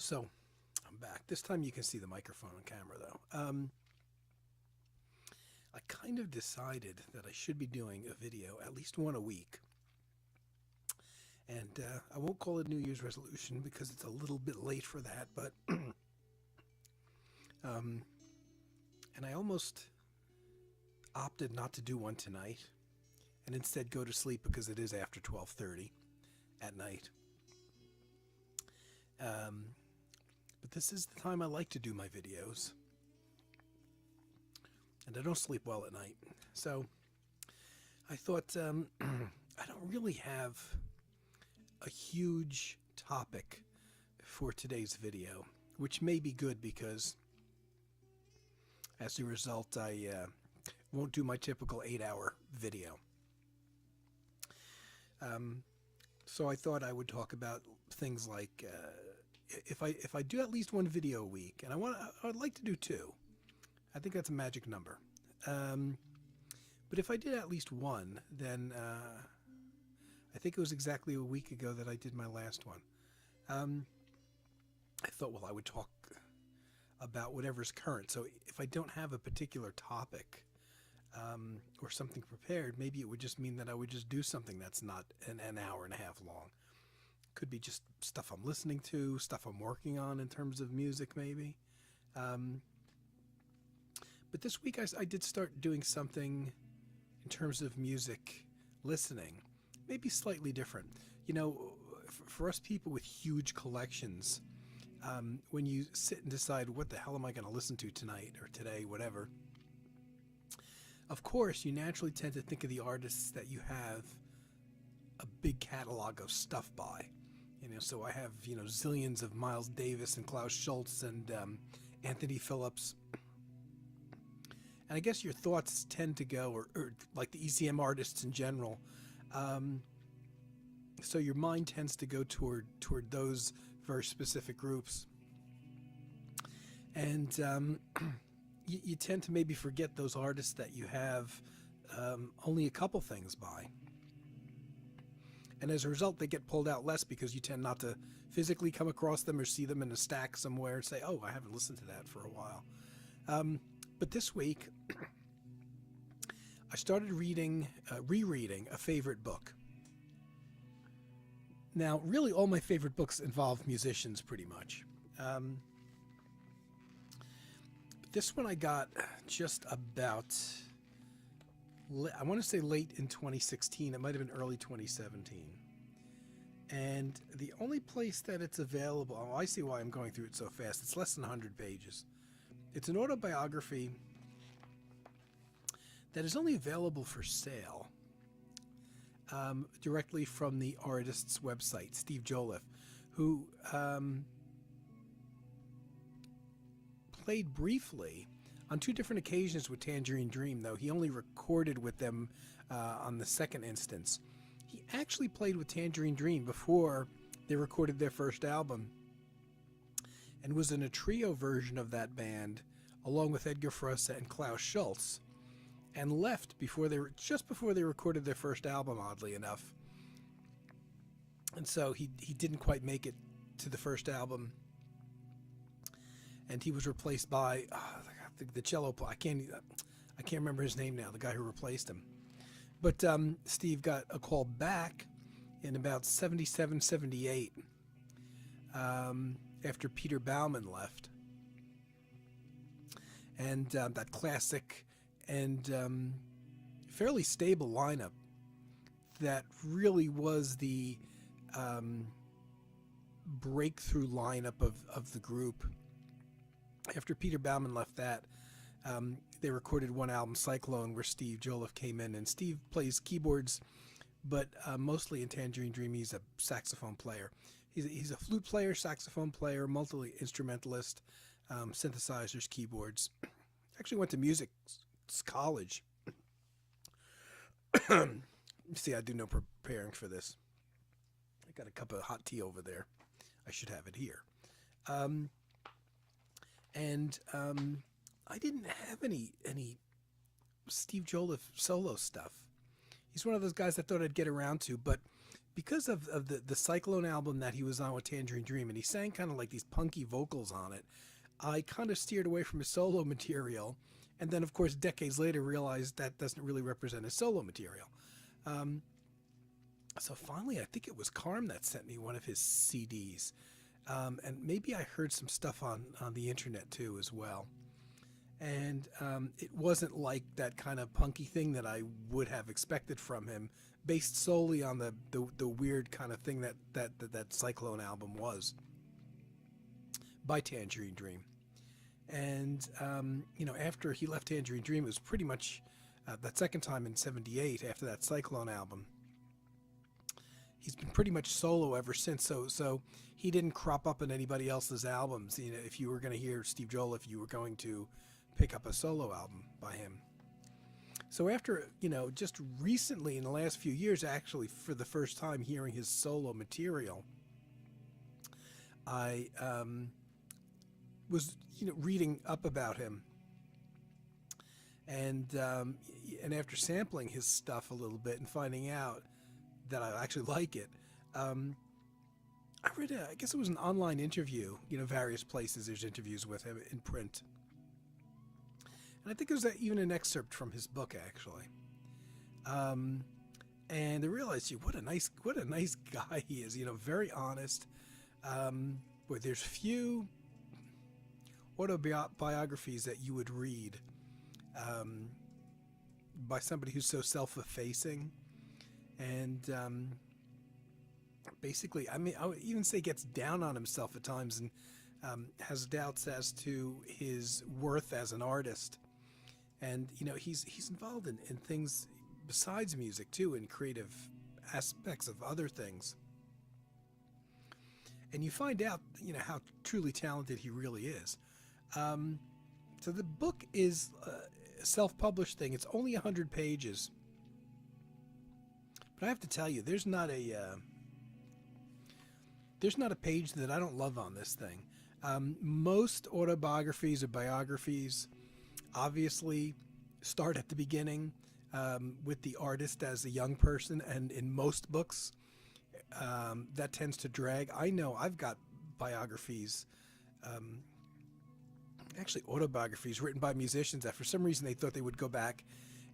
So I'm back. This time you can see the microphone on camera, though. I kind of decided that I should be doing a video, at least one a week. And I won't call it New Year's resolution because it's a little bit late for that, but and I almost opted not to do one tonight and instead go to sleep because it is after 12:30 at night. But this is the time I like to do my videos, and I don't sleep well at night. So I thought I don't really have a huge topic for today's video, which may be good because as a result I won't do my typical 8-hour video. So I thought I would talk about things like if I do at least one video a week, and I'd like to do two. I think that's a magic number. But if I did at least one, then I think it was exactly a week ago that I did my last one. I thought, well, I would talk about whatever's current. So if I don't have a particular topic or something prepared, maybe it would just mean that I would just do something that's not an hour and a half long. Could be just stuff I'm listening to, stuff I'm working on in terms of music, maybe. But this week I did start doing something in terms of music listening, maybe slightly different. You know, for us people with huge collections, when you sit and decide what the hell am I going to listen to tonight or today, whatever, of course you naturally tend to think of the artists that you have a big catalog of stuff by. You know, so I have, zillions of Miles Davis and Klaus Schultz and Anthony Phillips. And I guess your thoughts tend to go, or like the ECM artists in general. So your mind tends to go toward those very specific groups. And you tend to maybe forget those artists that you have only a couple things by. And as a result, they get pulled out less because you tend not to physically come across them or see them in a stack somewhere and say, oh, I haven't listened to that for a while. But this week, I started rereading a favorite book. Now, really, all my favorite books involve musicians, pretty much. But this one I got just about, I want to say late in 2016. It might have been early 2017. And the only place that it's available, oh, I see why I'm going through it so fast. It's less than 100 pages. It's an autobiography that is only available for sale directly from the artist's website, Steve Joliffe, who played briefly on two different occasions with Tangerine Dream, though he only recorded with them on the second instance. He actually played with Tangerine Dream before they recorded their first album and was in a trio version of that band along with Edgar Froese and Klaus Schultz, and left just before they recorded their first album, oddly enough. And so he didn't quite make it to the first album, and he was replaced by the cello player. I can't remember his name now, the guy who replaced him. But Steve got a call back in about 77, 78 after Peter Baumann left. And that classic and fairly stable lineup that really was the breakthrough lineup of the group. After Peter Baumann left that, they recorded one album, Cyclone, where Steve Joliffe came in, and Steve plays keyboards, but mostly in Tangerine Dream he's a saxophone player. He's a flute player, saxophone player, multi-instrumentalist, synthesizers, keyboards. Actually went to music college. See, I do no preparing for this. I got a cup of hot tea over there. I should have it here. I didn't have any Steve Joliffe solo stuff. He's one of those guys I thought I'd get around to, but because of the Cyclone album that he was on with Tangerine Dream, and he sang kind of like these punky vocals on it, I kind of steered away from his solo material. And then, of course, decades later, realized that doesn't really represent his solo material. Um, so finally, I think it was Carm that sent me one of his CDs. And maybe I heard some stuff on the internet too as well. And it wasn't like that kind of punky thing that I would have expected from him, based solely on the weird kind of thing that Cyclone album was by Tangerine Dream. And after he left Tangerine Dream, it was pretty much that second time in '78 after that Cyclone album. He's been pretty much solo ever since. So he didn't crop up in anybody else's albums. If you were going to hear Steve Joel, if you were going to pick up a solo album by him. So after, just recently in the last few years, actually for the first time hearing his solo material, I was, reading up about him. And after sampling his stuff a little bit and finding out that I actually like it, I read, I guess it was an online interview, various places there's interviews with him in print. And I think it was even an excerpt from his book, actually. And I realized, what a nice guy he is. Very honest. Where there's few autobiographies that you would read by somebody who's so self-effacing, and basically, I would even say gets down on himself at times, and has doubts as to his worth as an artist. And he's involved in things besides music too, in creative aspects of other things. And you find out how truly talented he really is. So the book is a self-published thing. It's only 100 pages, but I have to tell you, there's not a page that I don't love on this thing. Most autobiographies or biographies obviously start at the beginning with the artist as a young person, and in most books that tends to drag. I know I've got biographies, actually autobiographies written by musicians that for some reason they thought they would go back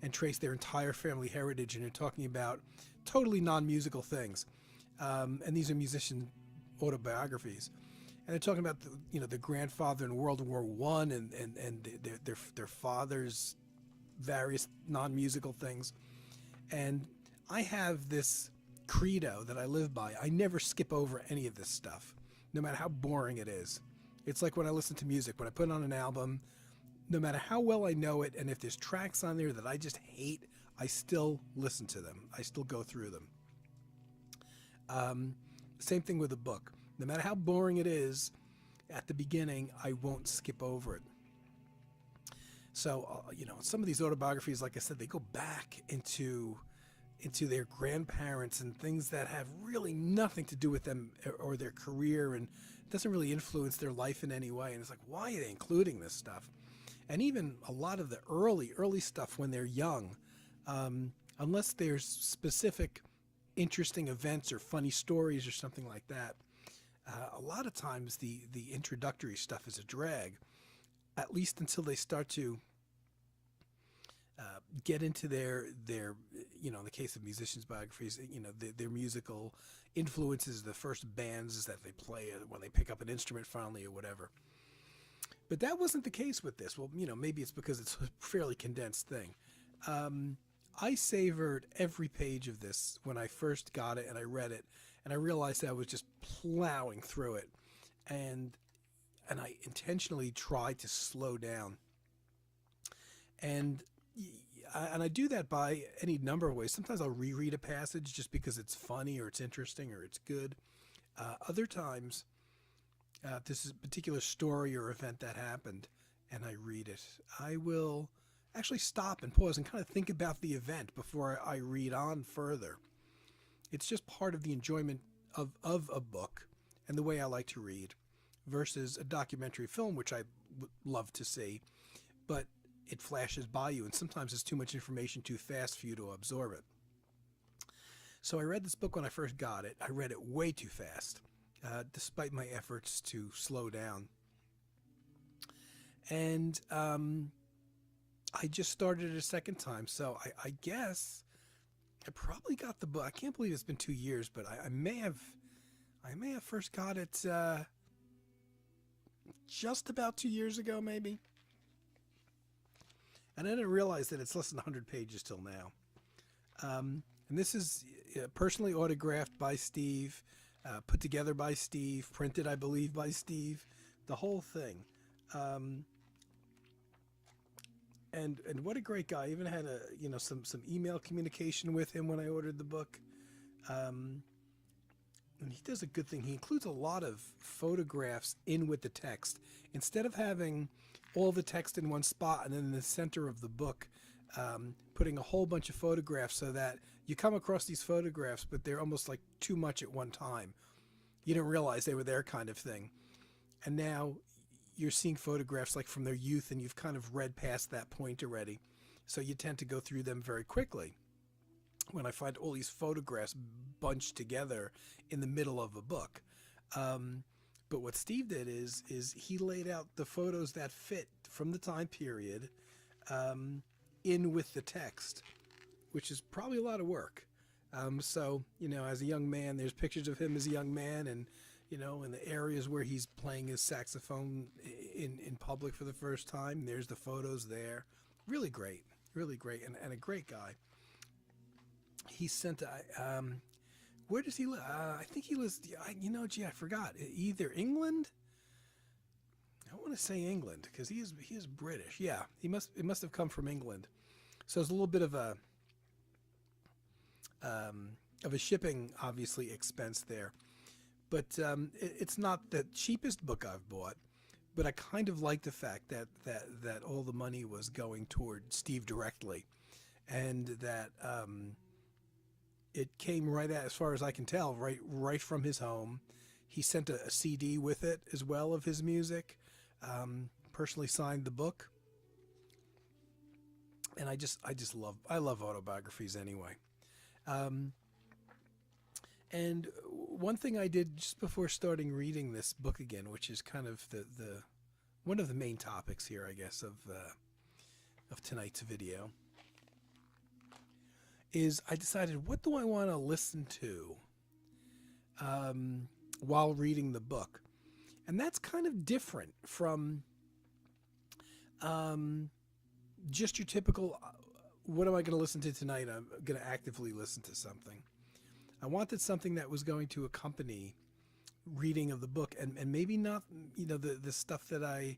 and trace their entire family heritage, and they're talking about totally non-musical things, and these are musician autobiographies. And they're talking about the grandfather in World War I and their father's various non-musical things. And I have this credo that I live by. I never skip over any of this stuff, no matter how boring it is. It's like when I listen to music, when I put on an album, no matter how well I know it, and if there's tracks on there that I just hate, I still listen to them. I still go through them. Same thing with a book. No matter how boring it is, at the beginning, I won't skip over it. So, some of these autobiographies, like I said, they go back into their grandparents and things that have really nothing to do with them or their career, and doesn't really influence their life in any way. And it's like, why are they including this stuff? And even a lot of the early stuff when they're young, unless there's specific interesting events or funny stories or something like that, a lot of times the introductory stuff is a drag, at least until they start to get into their in the case of musicians' biographies, their musical influences, the first bands that they play when they pick up an instrument finally or whatever. But that wasn't the case with this. Well, maybe it's because it's a fairly condensed thing. I savored every page of this when I first got it and I read it, and I realized that I was just plowing through it, and I intentionally tried to slow down. And I do that by any number of ways. Sometimes I'll reread a passage just because it's funny or it's interesting or it's good. Other times, if this is a particular story or event that happened and I read it, I will actually stop and pause and kind of think about the event before I read on further. It's just part of the enjoyment of a book and the way I like to read, versus a documentary film, which I would love to see, but it flashes by you, and sometimes it's too much information too fast for you to absorb it. So I read this book when I first got it. I read it way too fast, despite my efforts to slow down. And I just started it a second time. So I guess I probably got the book. I can't believe it's been 2 years, but I may have first got it just about 2 years ago, maybe. And I didn't realize that it's less than 100 pages till now. And this is personally autographed by Steve, put together by Steve, printed, I believe, by Steve, the whole thing. And what a great guy! I even had some email communication with him when I ordered the book. And he does a good thing. He includes a lot of photographs in with the text. Instead of having all the text in one spot and then in the center of the book, putting a whole bunch of photographs so that you come across these photographs, but they're almost like too much at one time. You didn't realize they were there, kind of thing. And now you're seeing photographs like from their youth, and you've kind of read past that point already. So you tend to go through them very quickly. When I find all these photographs bunched together in the middle of a book. But what Steve did is he laid out the photos that fit from the time period in with the text, which is probably a lot of work. So, as a young man, there's pictures of him as a young man, and, in the areas where he's playing his saxophone in public for the first time. There's the photos there. Really great, and a great guy. He sent, where does he live? I think he lives, I forgot. Either England? I want to say England, because he is British. Yeah, it must have come from England. So there's a little bit of a shipping, obviously, expense there. But it's not the cheapest book I've bought, but I kind of like the fact that all the money was going toward Steve directly, and that it came right at, as far as I can tell, right from his home. He sent a CD with it as well of his music, personally signed the book. And I love autobiographies anyway. And one thing I did just before starting reading this book again, which is kind of the one of the main topics here, I guess, of tonight's video, is I decided, what do I want to listen to while reading the book? And that's kind of different from just your typical, what am I going to listen to tonight? I'm going to actively listen to something. I wanted something that was going to accompany reading of the book, and maybe not, the stuff that I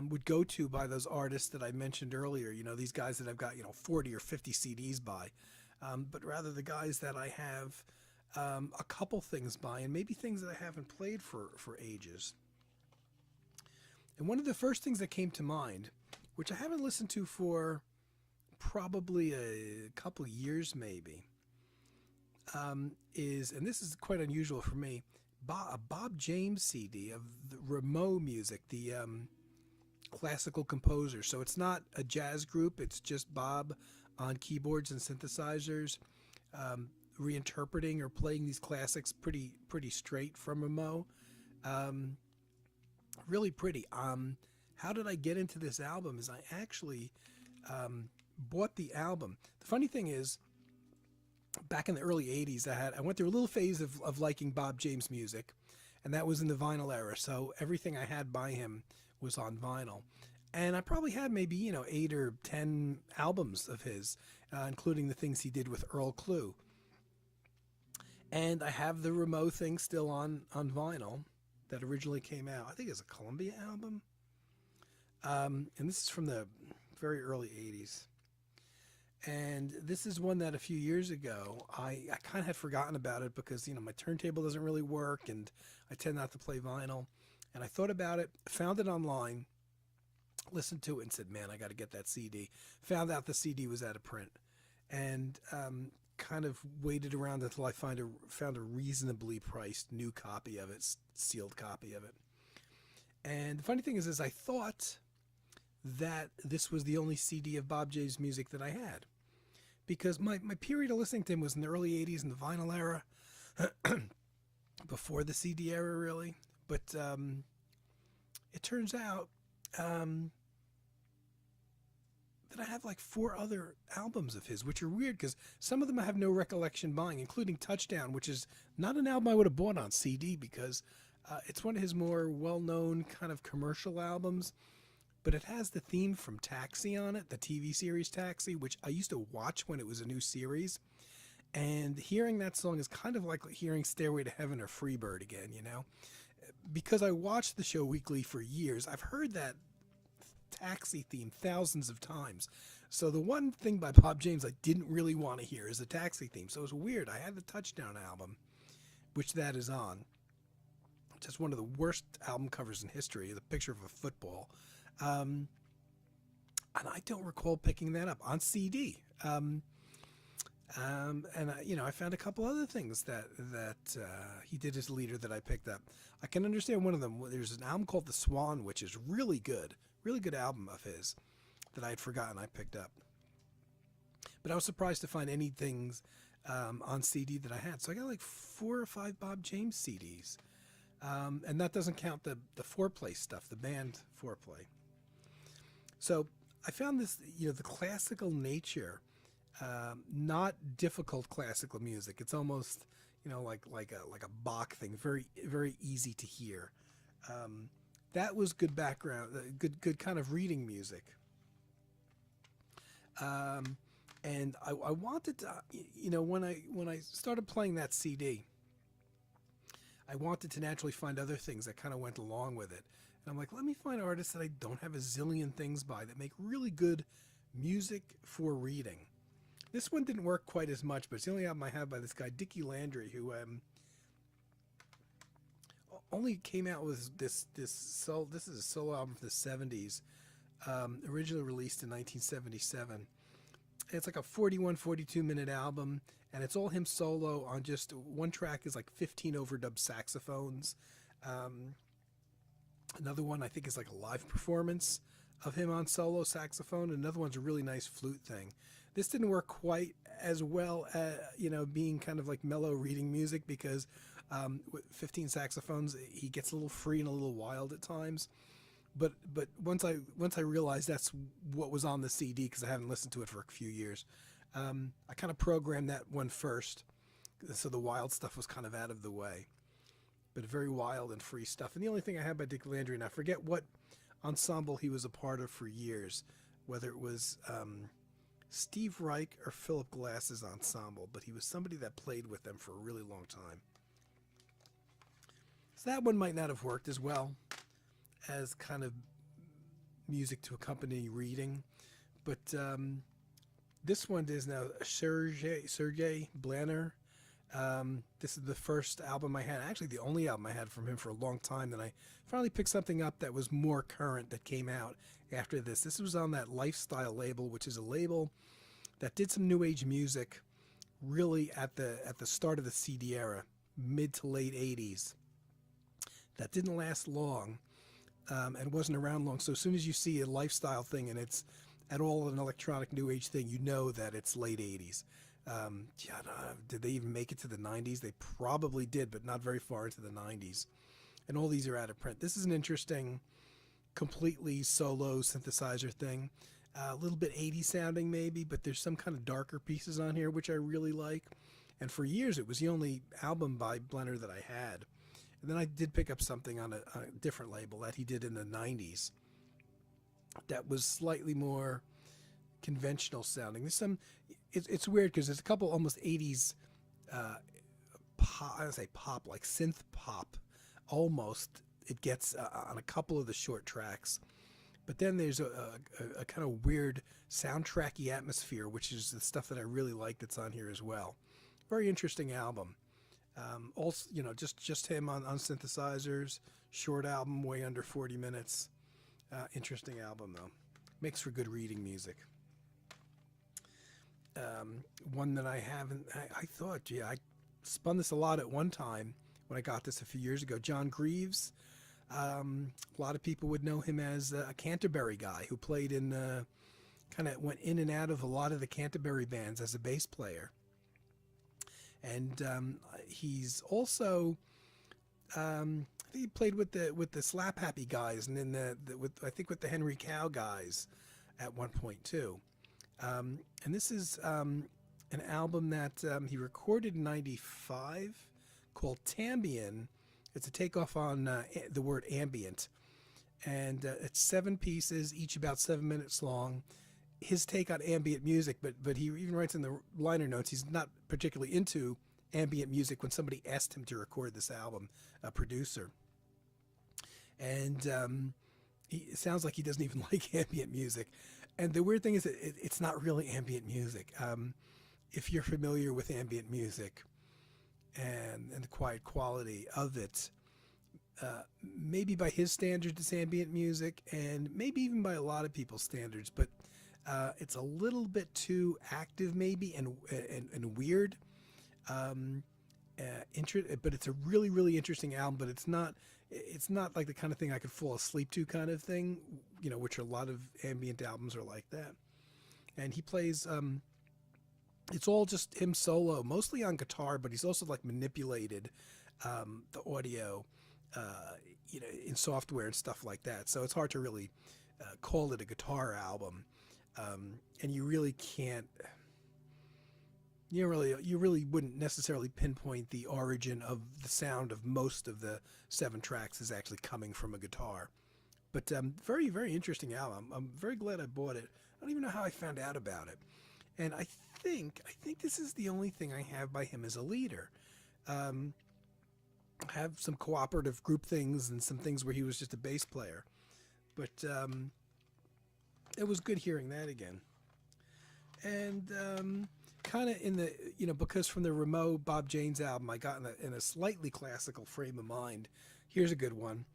would go to by those artists that I mentioned earlier, these guys that I've got, 40 or 50 CDs by, but rather the guys that I have a couple things by, and maybe things that I haven't played for ages. And one of the first things that came to mind, which I haven't listened to for probably a couple years maybe, is, and this is quite unusual for me, a Bob James CD of the Rameau music, the classical composer. So it's not a jazz group, it's just Bob on keyboards and synthesizers, reinterpreting or playing these classics pretty straight from Rameau. Really pretty. How did I get into this album? Is I actually bought the album. The funny thing is, back in the early 80s, I went through a little phase of liking Bob James music, and that was in the vinyl era. So everything I had by him was on vinyl. And I probably had maybe, 8 or 10 albums of his, including the things he did with Earl Klugh. And I have the Rameau thing still on vinyl that originally came out. I think it's a Columbia album. And this is from the very early 80s. And this is one that a few years ago, I kind of had forgotten about it because, my turntable doesn't really work and I tend not to play vinyl. And I thought about it, found it online, listened to it and said, man, I got to get that CD. Found out the CD was out of print, and kind of waited around until I found a reasonably priced new copy of it, sealed copy of it. And the funny thing is I thought that this was the only CD of Bob James music that I had, because my period of listening to him was in the early 80s in the vinyl era, before the CD era, really. But it turns out that I have like 4 other albums of his, which are weird because some of them I have no recollection buying, including Touchdown, which is not an album I would have bought on CD because it's one of his more well-known kind of commercial albums. But it has the theme from Taxi on it, the TV series Taxi, which I used to watch when it was a new series. And hearing that song is kind of like hearing Stairway to Heaven or Freebird again, you know? Because I watched the show weekly for years, I've heard that Taxi theme thousands of times. So the one thing by Bob James I didn't really want to hear is the Taxi theme. So it was weird. I had the Touchdown album, which that is on. Just one of the worst album covers in history, the picture of a football. And I don't recall picking that up on CD. And I found a couple other things that he did as leader that I picked up. I can understand one of them. There's an album called The Swan, which is really good album of his that I had forgotten I picked up. But I was surprised to find any things on CD that I had. So I got like 4 or 5 Bob James CDs. And that doesn't count the foreplay stuff, the band foreplay. So I found this, the classical nature, not difficult classical music. It's almost, like a Bach thing, very, very easy to hear. That was good background, good kind of reading music. And I wanted to, when I started playing that CD, I wanted to naturally find other things that kind of went along with it. And I'm like, let me find artists that I don't have a zillion things by that make really good music for reading. This one didn't work quite as much, but it's the only album I have by this guy, Dickie Landry, who only came out with this is a solo album from the 70s, originally released in 1977. It's like a 42 minute album, and it's all him solo on just one track is like 15 overdubbed saxophones. Another one I think is like a live performance of him on solo saxophone. Another one's a really nice flute thing. This didn't work quite as well, being kind of like mellow reading music because with 15 saxophones, he gets a little free and a little wild at times. But once I realized that's what was on the CD, because I haven't listened to it for a few years, I kind of programmed that one first, so the wild stuff was kind of out of the way. But very wild and free stuff. And the only thing I had by Dick Landry, and I forget what ensemble he was a part of for years, whether it was Steve Reich or Philip Glass's ensemble, but he was somebody that played with them for a really long time. So that one might not have worked as well as kind of music to accompany reading, but this one is now Sergei Blanner. This is the first album I had, actually the only album I had from him for a long time. Then I finally picked something up that was more current that came out after this. This was on that Lifestyle label, which is a label that did some new age music really at the start of the CD era, mid to late 80s. That didn't last long and wasn't around long. So as soon as you see a Lifestyle thing and it's at all an electronic new age thing, you know that it's late 80s. Did they even make it to the 90s? They probably did, but not very far into the 90s. And all these are out of print. This is an interesting, completely solo synthesizer thing. A little bit 80s sounding maybe, but there's some kind of darker pieces on here, which I really like. And for years, it was the only album by Blenner that I had. And then I did pick up something on a different label that he did in the 90s that was slightly more conventional sounding. There's some, it's weird because there's a couple almost 80s pop, I would say pop, like synth pop, almost. It gets on a couple of the short tracks. But then there's a kind of weird soundtracky atmosphere, which is the stuff that I really like that's on here as well. Very interesting album. Also, just him on synthesizers, short album, way under 40 minutes. Interesting album, though. Makes for good reading music. One that I haven't, I thought, I spun this a lot at one time when I got this a few years ago. John Greaves. A lot of people would know him as a Canterbury guy who played in kind of went in and out of a lot of the Canterbury bands as a bass player. And he's also, I think he played with the Slap Happy guys, and then with I think with the Henry Cow guys at one point too. And this is an album that he recorded in '95 called Tambian. It's a takeoff on the word ambient, and it's 7 pieces, each about 7 minutes long. His take on ambient music, but he even writes in the liner notes he's not particularly into ambient music when somebody asked him to record this album, a producer. And it sounds like he doesn't even like ambient music. And the weird thing is that it's not really ambient music. If you're familiar with ambient music and the quiet quality of it, maybe by his standards it's ambient music, and maybe even by a lot of people's standards, but it's a little bit too active maybe and weird. But it's a really, really interesting album, but it's not like the kind of thing I could fall asleep to kind of thing, which a lot of ambient albums are like that. And he plays, it's all just him solo, mostly on guitar, but he's also like manipulated the audio, in software and stuff like that. So it's hard to really call it a guitar album. And you really can't, you really wouldn't necessarily pinpoint the origin of the sound of most of the 7 tracks is actually coming from a guitar. But very, very interesting album. I'm very glad I bought it. I don't even know how I found out about it. And I think this is the only thing I have by him as a leader. I have some cooperative group things and some things where he was just a bass player. But it was good hearing that again. And kind of in the, because from the Rameau Bob James album, I got in a slightly classical frame of mind. Here's a good one.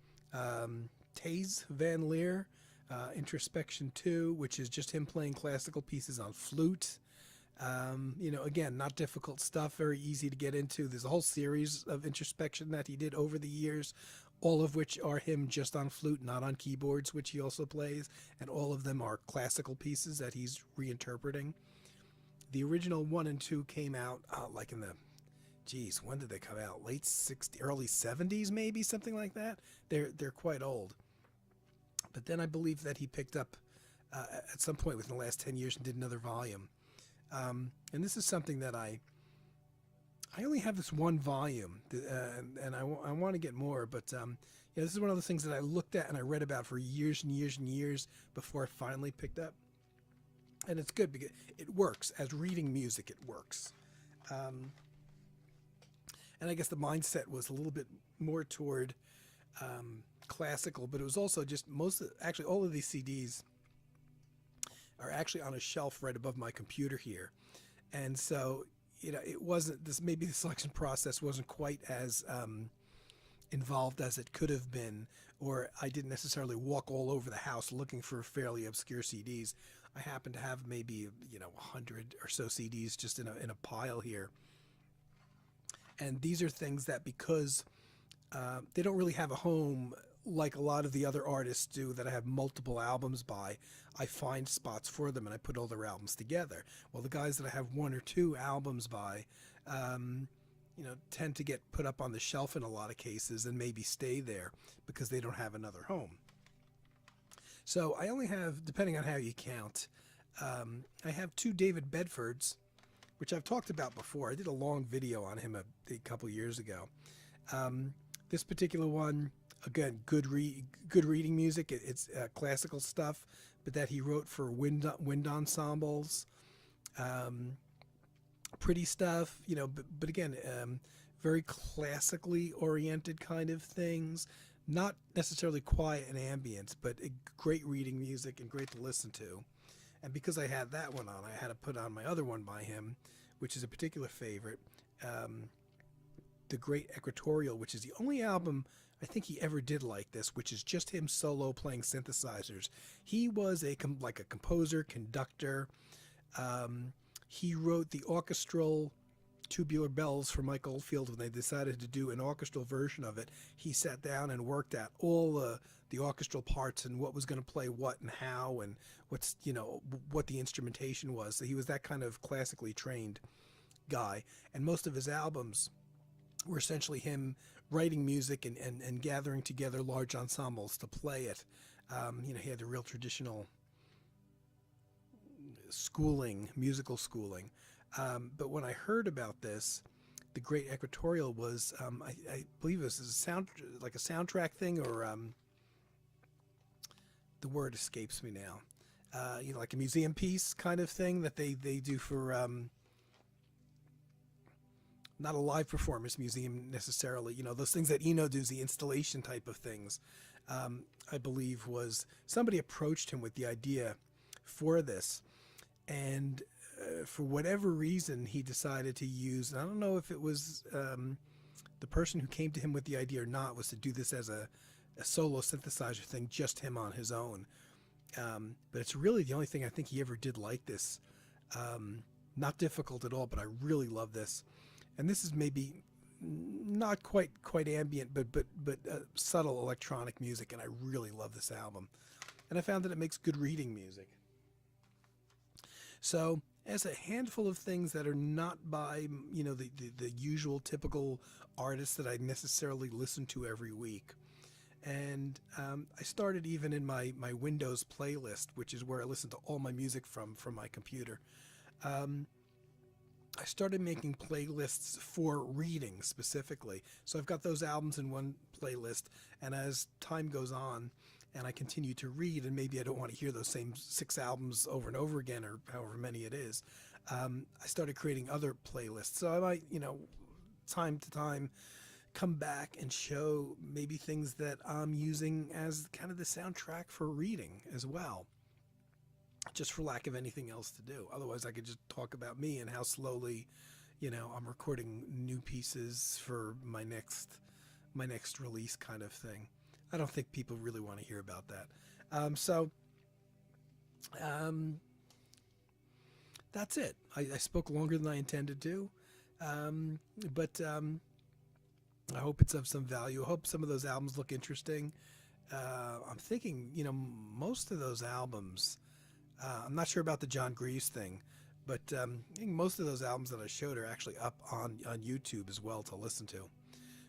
Taze Van Leer, Introspection 2, which is just him playing classical pieces on flute. Again, not difficult stuff, very easy to get into. There's a whole series of introspection that he did over the years, all of which are him just on flute, not on keyboards, which he also plays, and all of them are classical pieces that he's reinterpreting. The original 1 and 2 came out like in the, when did they come out? Late 60s, early 70s, maybe, something like that. They're quite old. But then I believe that he picked up at some point within the last 10 years and did another volume. And this is something that I only have this one volume, and I want to get more, but this is one of the things that I looked at and I read about for years and years and years before I finally picked up. And it's good because it works. As reading music, it works. And I guess the mindset was a little bit more toward classical, but it was also just actually all of these CDs are actually on a shelf right above my computer here. And so, it wasn't maybe the selection process wasn't quite as involved as it could have been, or I didn't necessarily walk all over the house looking for fairly obscure CDs. I happen to have maybe 100 or so CDs just in a pile here, and these are things that because they don't really have a home like a lot of the other artists do that I have multiple albums by, I find spots for them and I put all their albums together. Well, the guys that I have 1 or 2 albums by, tend to get put up on the shelf in a lot of cases and maybe stay there because they don't have another home. So I only have, depending on how you count, I have 2 David Bedfords, which I've talked about before. I did a long video on him a couple years ago. This particular one, again, good reading music. It's classical stuff, but that he wrote for wind ensembles. Pretty stuff, but again, very classically oriented kind of things. Not necessarily quiet and ambient, but great reading music and great to listen to. And because I had that one on, I had to put on my other one by him, which is a particular favorite, The Great Equatorial, which is the only album I think he ever did like this, which is just him solo playing synthesizers. He was like a composer, conductor. He wrote the orchestral Tubular Bells for Mike Oldfield, when they decided to do an orchestral version of it, he sat down and worked out all the orchestral parts and what was going to play what and how and what's, what the instrumentation was. So he was that kind of classically trained guy. And most of his albums were essentially him writing music and gathering together large ensembles to play it. He had a real traditional schooling, musical schooling. But when I heard about this, the Great Equatorial was, I believe it was like a soundtrack thing, or the word escapes me now. Like a museum piece kind of thing that they do for, not a live performance museum necessarily. Those things that Eno does, the installation type of things. I believe was somebody approached him with the idea for this, and for whatever reason, he decided to use, and I don't know if it was the person who came to him with the idea or not, was to do this as a solo synthesizer thing, just him on his own. But it's really the only thing I think he ever did like this. Not difficult at all, but I really love this. And this is maybe not quite ambient, but subtle electronic music, and I really love this album. And I found that it makes good reading music. So, as a handful of things that are not by, the usual typical artists that I necessarily listen to every week. And I started even in my Windows playlist, which is where I listen to all my music from my computer. I started making playlists for reading specifically. So I've got those albums in one playlist, and as time goes on, and I continue to read, and maybe I don't want to hear those same 6 albums over and over again, or however many it is, I started creating other playlists. So I might, time to time, come back and show maybe things that I'm using as kind of the soundtrack for reading as well, just for lack of anything else to do. Otherwise, I could just talk about me and how slowly, I'm recording new pieces for my next release kind of thing. I don't think people really want to hear about that. So that's it. I spoke longer than I intended to, but I hope it's of some value. I hope some of those albums look interesting. I'm thinking, most of those albums, I'm not sure about the John Greaves thing, but I think most of those albums that I showed are actually up on YouTube as well to listen to.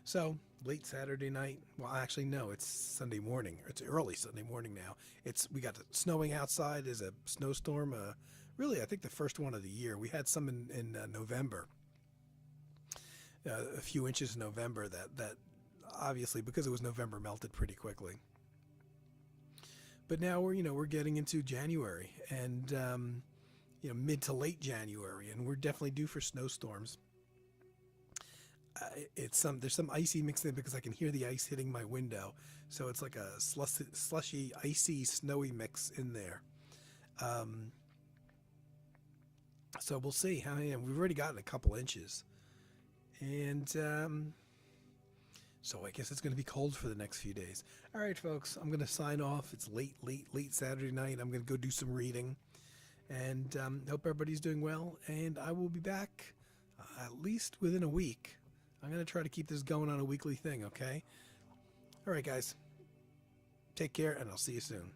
So, late Saturday night, well, actually, no, it's Sunday morning. It's early Sunday morning now. We got snowing outside. There's a snowstorm, really, I think the first one of the year. We had some in November, a few inches in November that obviously, because it was November, melted pretty quickly. But now we're getting into January, and mid to late January, and we're definitely due for snowstorms. There's some icy mixed in because I can hear the ice hitting my window, so it's like a slushy, icy, snowy mix in there. So we'll see. We've already gotten a couple inches, and so I guess it's going to be cold for the next few days. All right, folks, I'm going to sign off. It's late Saturday night. I'm going to go do some reading, and hope everybody's doing well. And I will be back at least within a week. I'm going to try to keep this going on a weekly thing, okay? All right, guys. Take care, and I'll see you soon.